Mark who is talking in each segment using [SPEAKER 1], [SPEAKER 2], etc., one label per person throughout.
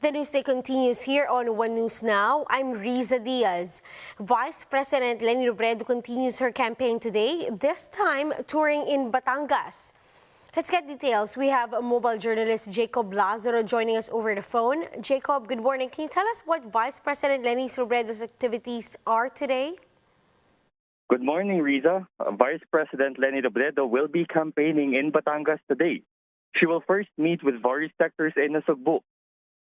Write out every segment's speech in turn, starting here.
[SPEAKER 1] The news day continues here on One News Now. I'm Riza Diaz. Vice President Leni Robredo continues her campaign today, this time touring in Batangas. Let's get details. We have mobile journalist Jacob Lazaro joining us over the phone. Jacob, good morning. Can you tell us what Vice President Leni Robredo's activities are today?
[SPEAKER 2] Good morning, Riza. Vice President Leni Robredo will be campaigning in Batangas today. She will first meet with various sectors in Nasugbu.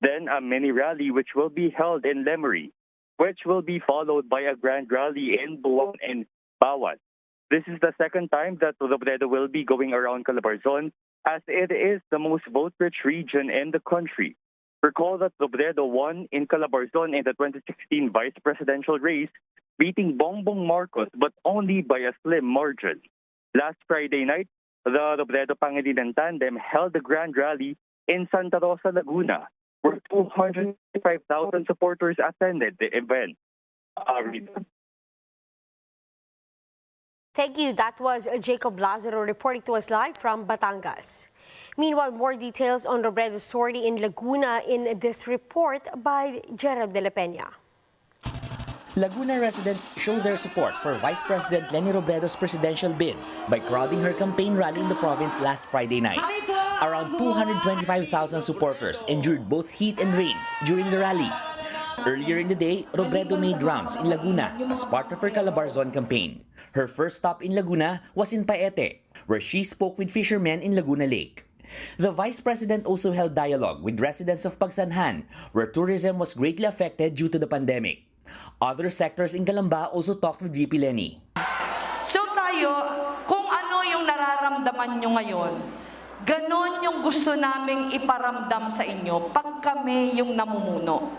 [SPEAKER 2] Then a mini rally which will be held in Lemery, which will be followed by a grand rally in Buwan and Bawan. This is the second time that Robredo will be going around Calabarzon, as it is the most vote-rich region in the country. Recall that Robredo won in Calabarzon in the 2016 vice presidential race, beating Bongbong Marcos but only by a slim margin. Last Friday night, the Robredo Pangilinan tandem held a grand rally in Santa Rosa, Laguna, where 255,000 supporters attended the event.
[SPEAKER 1] Thank you. That was Jacob Lazaro reporting to us live from Batangas. Meanwhile, more details on Robredo's story in Laguna in this report by Gerald de la Peña.
[SPEAKER 3] Laguna residents show their support for Vice President Leni Robredo's presidential bid by crowding her campaign rally in the province last Friday night. Around 225,000 supporters endured both heat and rains during the rally. Earlier in the day, Robredo made rounds in Laguna as part of her Calabarzon campaign. Her first stop in Laguna was in Paete, where she spoke with fishermen in Laguna Lake. The Vice President also held dialogue with residents of Pagsanhan, where tourism was greatly affected due to the pandemic. Other sectors in Calamba also talked with VP Leni.
[SPEAKER 4] So tayo, kung ano yung nararamdaman nyo ngayon, ganon yung gusto naming iparamdam sa inyo pag kami yung namumuno.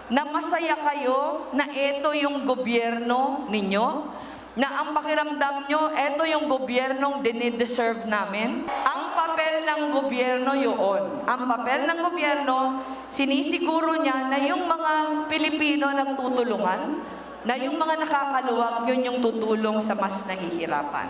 [SPEAKER 4] Na masaya kayo na ito yung gobyerno ninyo, na ang pakiramdam nyo, ito yung gobyernong dinideserve namin. Ang papel ng gobyerno yun. Ang papel ng gobyerno, sinisiguro niya na yung mga Pilipino nagtutulungan, na yung mga nakakaluwag, yun yung tutulong sa mas nahihirapan.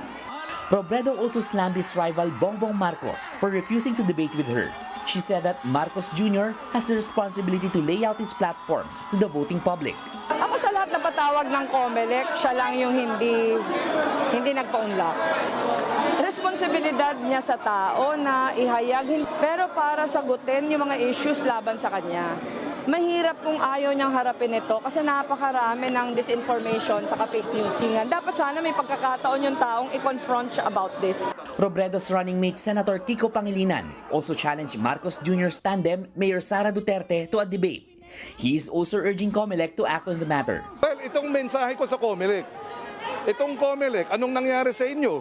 [SPEAKER 3] Robredo also slammed his rival Bongbong Marcos for refusing to debate with her. She said that Marcos Jr. has the responsibility to lay out his platforms to the voting public.
[SPEAKER 5] Ako sa lahat na patawag ng COMELEC, siya lang yung hindi nagpa-unlock. Responsibilidad niya sa tao na ihayag, pero para sagutin yung mga issues laban sa kanya. Mahirap kung ayaw niyang harapin ito kasi napakarami ng disinformation sa fake news. Dapat sana may pagkakataon yung taong i-confront siya about this.
[SPEAKER 3] Robredo's running mate Senator Kiko Pangilinan also challenged Marcos Jr.'s tandem Mayor Sara Duterte to a debate. He is also urging COMELEC to act on the matter.
[SPEAKER 6] Well, itong mensahe ko sa COMELEC. Itong COMELEC, anong nangyari sa inyo?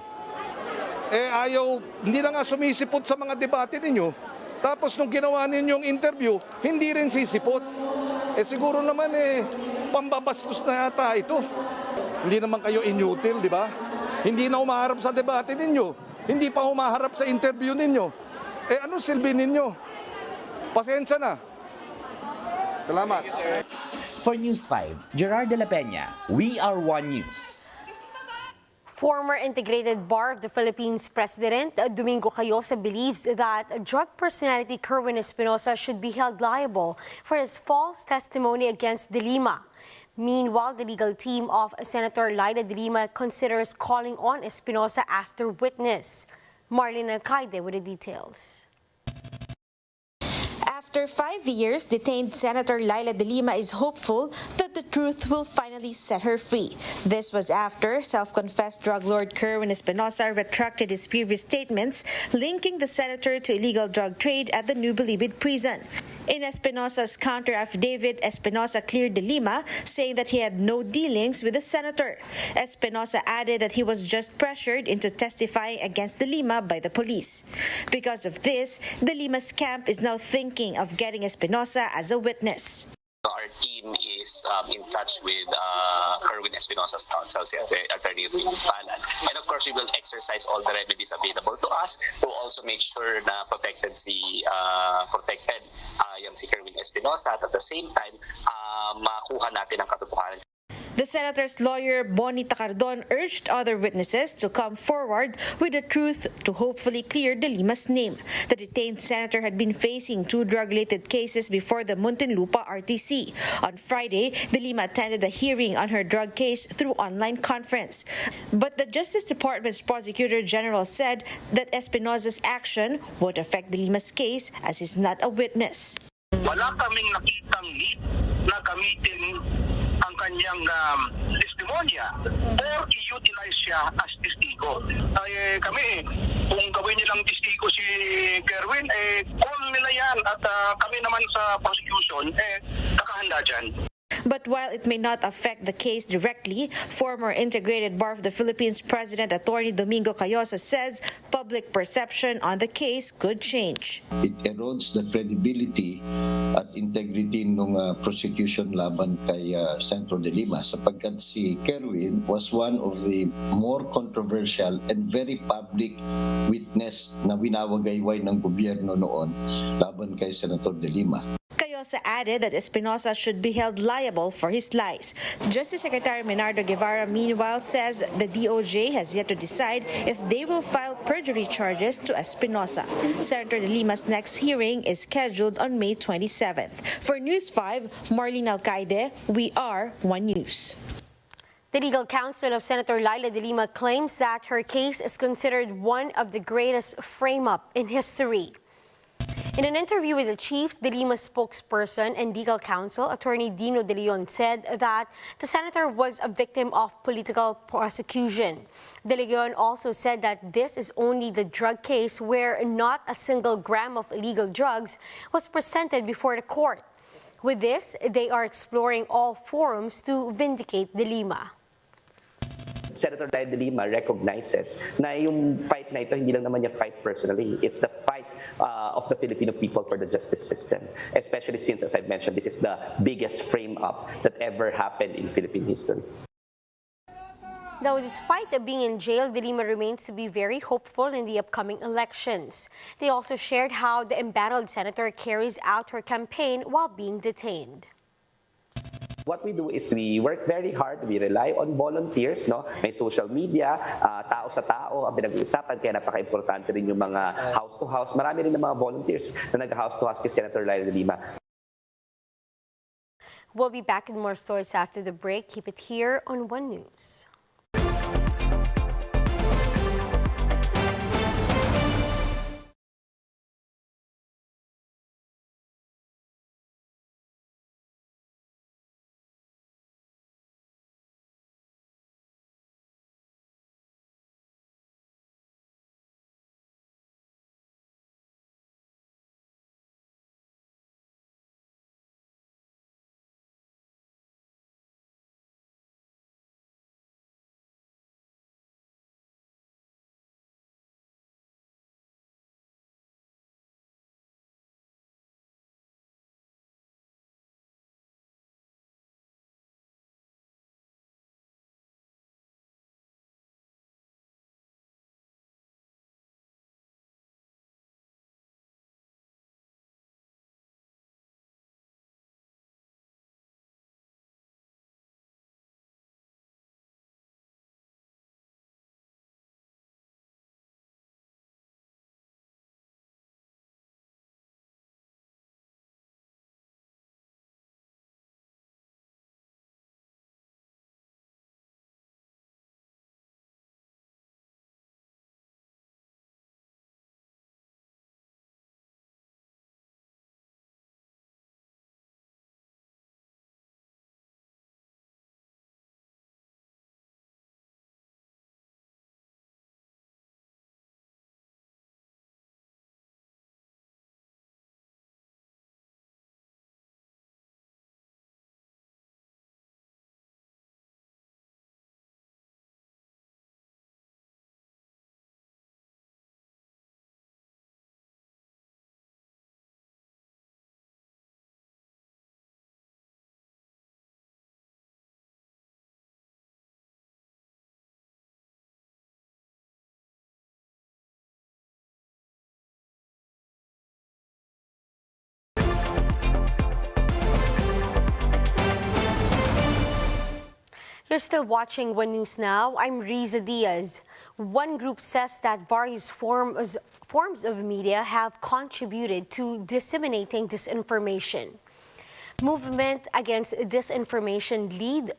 [SPEAKER 6] Hindi na nga sumisipot sa mga debate ninyo. Tapos nung ginawa ninyong interview, hindi rin sisipot. Siguro naman pambabastos na yata ito. Hindi naman kayo inutil, di ba? Hindi na umaharap sa debate ninyo. Hindi pa umaharap sa interview ninyo. Anong silbi ninyo? Pasensya na. Salamat.
[SPEAKER 3] For News 5, Gerard de la Peña, We Are One News.
[SPEAKER 1] Former Integrated Bar of the Philippines President Domingo Cayosa believes that drug personality KERWIN ESPINOSA should be held liable for his false testimony against De Lima. Meanwhile, the legal team of Senator Laila De Lima considers calling on Espinosa as their witness. Marlene Alcaide with the details.
[SPEAKER 7] After 5 years, detained Senator Laila De Lima is hopeful that the truth will finally set her free. This was after self-confessed drug lord KERWIN ESPINOSA retracted his previous statements linking the senator to illegal drug trade at the New Bilibid prison. In Espinosa's counter-affidavit, Espinosa cleared De Lima, saying that he had no dealings with the senator. Espinosa added that he was just pressured into testifying against De Lima by the police. Because of this, De Lima's camp is now thinking of getting Espinosa as a witness.
[SPEAKER 8] Our team is in touch with KERWIN ESPINOSA's counsel, Attorney Palan. And of course, we will exercise all the remedies available to us to also make sure na protected yung si KERWIN ESPINOSA at the same time, makuha natin ang katotohanan.
[SPEAKER 7] The The senator's lawyer, Bonnie Tacardon, urged other witnesses to come forward with the truth to hopefully clear De Lima's name. The detained senator had been facing 2 drug-related cases before the Muntinlupa RTC. On Friday, De Lima attended a hearing on her drug case through online conference. But the Justice Department's Prosecutor General said that Espinosa's action won't affect De Lima's case as he's not a witness.
[SPEAKER 9] Wala kaming nakitang need na gamitin ang kanyang testimonya or i-utilize siya as testigo. Kami, kung gawin nilang testigo si Kerwin, call nila yan at kami naman sa prosecution, kakahanda dyan.
[SPEAKER 7] But while it may not affect the case directly, former Integrated Bar of the Philippines President Attorney Domingo Cayosa says public perception on the case could change.
[SPEAKER 10] It erodes the credibility at integrity ng prosecution laban kay Senator De Lima sapagkat si Kerwin was one of the more controversial and very public witness na winawagayway ng gobyerno noon laban kay Senator De Lima.
[SPEAKER 7] Cayosa added that Espinosa should be held liable for his lies. Justice Secretary Menardo Guevara, meanwhile, says the DOJ has yet to decide if they will file perjury charges to Espinosa. Senator De Lima's next hearing is scheduled on May 27th. For News 5, Marlene Alcaide, we are One News.
[SPEAKER 1] The legal counsel of Senator Laila de Lima claims that her case is considered one of the greatest frame-up in history. In an interview with the Chief, De Lima's spokesperson and legal counsel, Attorney Dino De Leon, said that the senator was a victim of political prosecution. De Leon also said that this is only the drug case where not a single gram of illegal drugs was presented before the court. With this, they are exploring all forums to vindicate De Lima.
[SPEAKER 11] Senator Laila de Lima recognizes na yung fight na ito, hindi lang naman niya fight personally. It's the fight of the Filipino people for the justice system. Especially since, as I've mentioned, this is the biggest frame-up that ever happened in Philippine history.
[SPEAKER 1] Though despite being in jail, De Lima remains to be very hopeful in the upcoming elections. They also shared how the embattled senator carries out her campaign while being detained.
[SPEAKER 11] What we do is we work very hard. We rely on volunteers, no? May social media, tao sa tao ang pinag-uusapan, kaya napaka-importante rin yung mga house-to-house. Marami rin ng mga volunteers na nag-house-to-house kay Senator Laila de Lima.
[SPEAKER 1] We'll be back with more stories after the break. Keep it here on One News. You're still watching One News Now. I'm Riza Diaz. One group says that various forms of media have contributed to disseminating disinformation. Movement Against Disinformation lead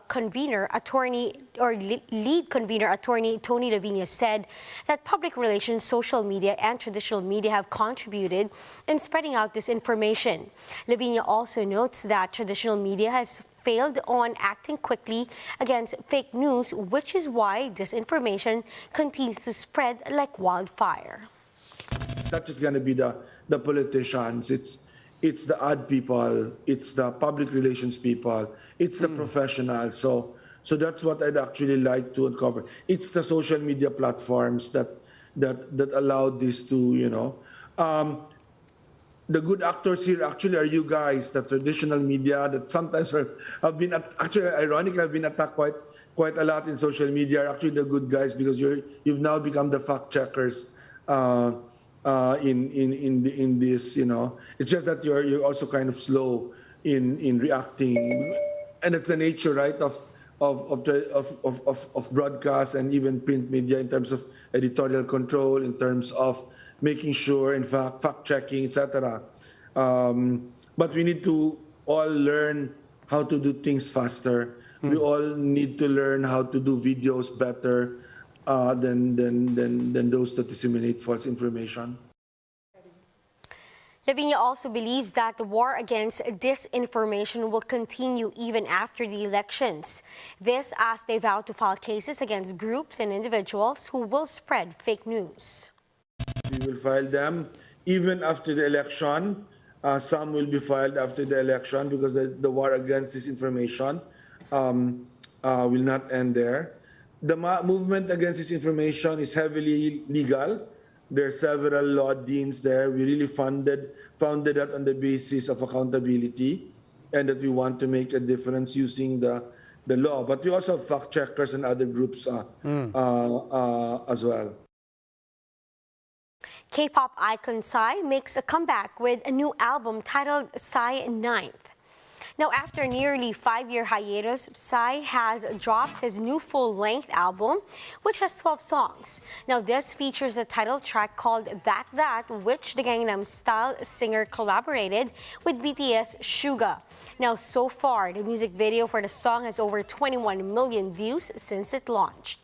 [SPEAKER 1] convener attorney Tony Lavinia said that public relations, social media, and traditional media have contributed in spreading out disinformation. Lavinia also notes that traditional media has failed on acting quickly against fake news, which is why disinformation continues to spread like wildfire.
[SPEAKER 12] It's not just going to be the politicians, it's the ad people, it's the public relations people, it's the professionals. So that's what I'd actually like to uncover. It's the social media platforms that allowed this to, the good actors here actually are you guys, the traditional media that sometimes have been actually ironically have been attacked quite a lot in social media, are actually the good guys, because you've now become the fact checkers in this, It's just that you're also kind of slow in reacting, and it's the nature, right, of broadcast and even print media in terms of editorial control, in terms of making sure, in fact, fact checking, etc. But we need to all learn how to do things faster. We all need to learn how to do videos better than those that disseminate false information.
[SPEAKER 1] Lavinia also believes that the war against disinformation will continue even after the elections. This as they vow to file cases against groups and individuals who will spread fake news.
[SPEAKER 12] We will file them even after the election. Some will be filed after the election because the war against disinformation will not end there. The movement against disinformation is heavily legal. There are several law deans there. We really founded that on the basis of accountability and that we want to make a difference using the law. But we also have fact checkers and other groups as well.
[SPEAKER 1] K-pop icon Psy makes a comeback with a new album titled Psy 9th. Now, after nearly 5-year hiatus, Psy has dropped his new full-length album, which has 12 songs. Now, this features a title track called That, which the Gangnam Style singer collaborated with BTS Suga. Now, so far, the music video for the song has over 21 million views since it launched.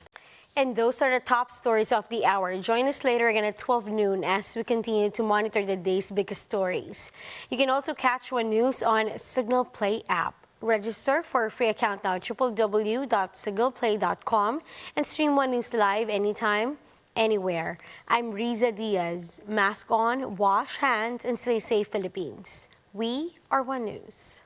[SPEAKER 1] And those are the top stories of the hour. Join us later again at 12 noon as we continue to monitor the day's biggest stories. You can also catch One News on Signal Play app. Register for a free account now, www.signalplay.com, and stream One News live anytime, anywhere. I'm Riza Diaz. Mask on, wash hands, and stay safe, Philippines. We are One News.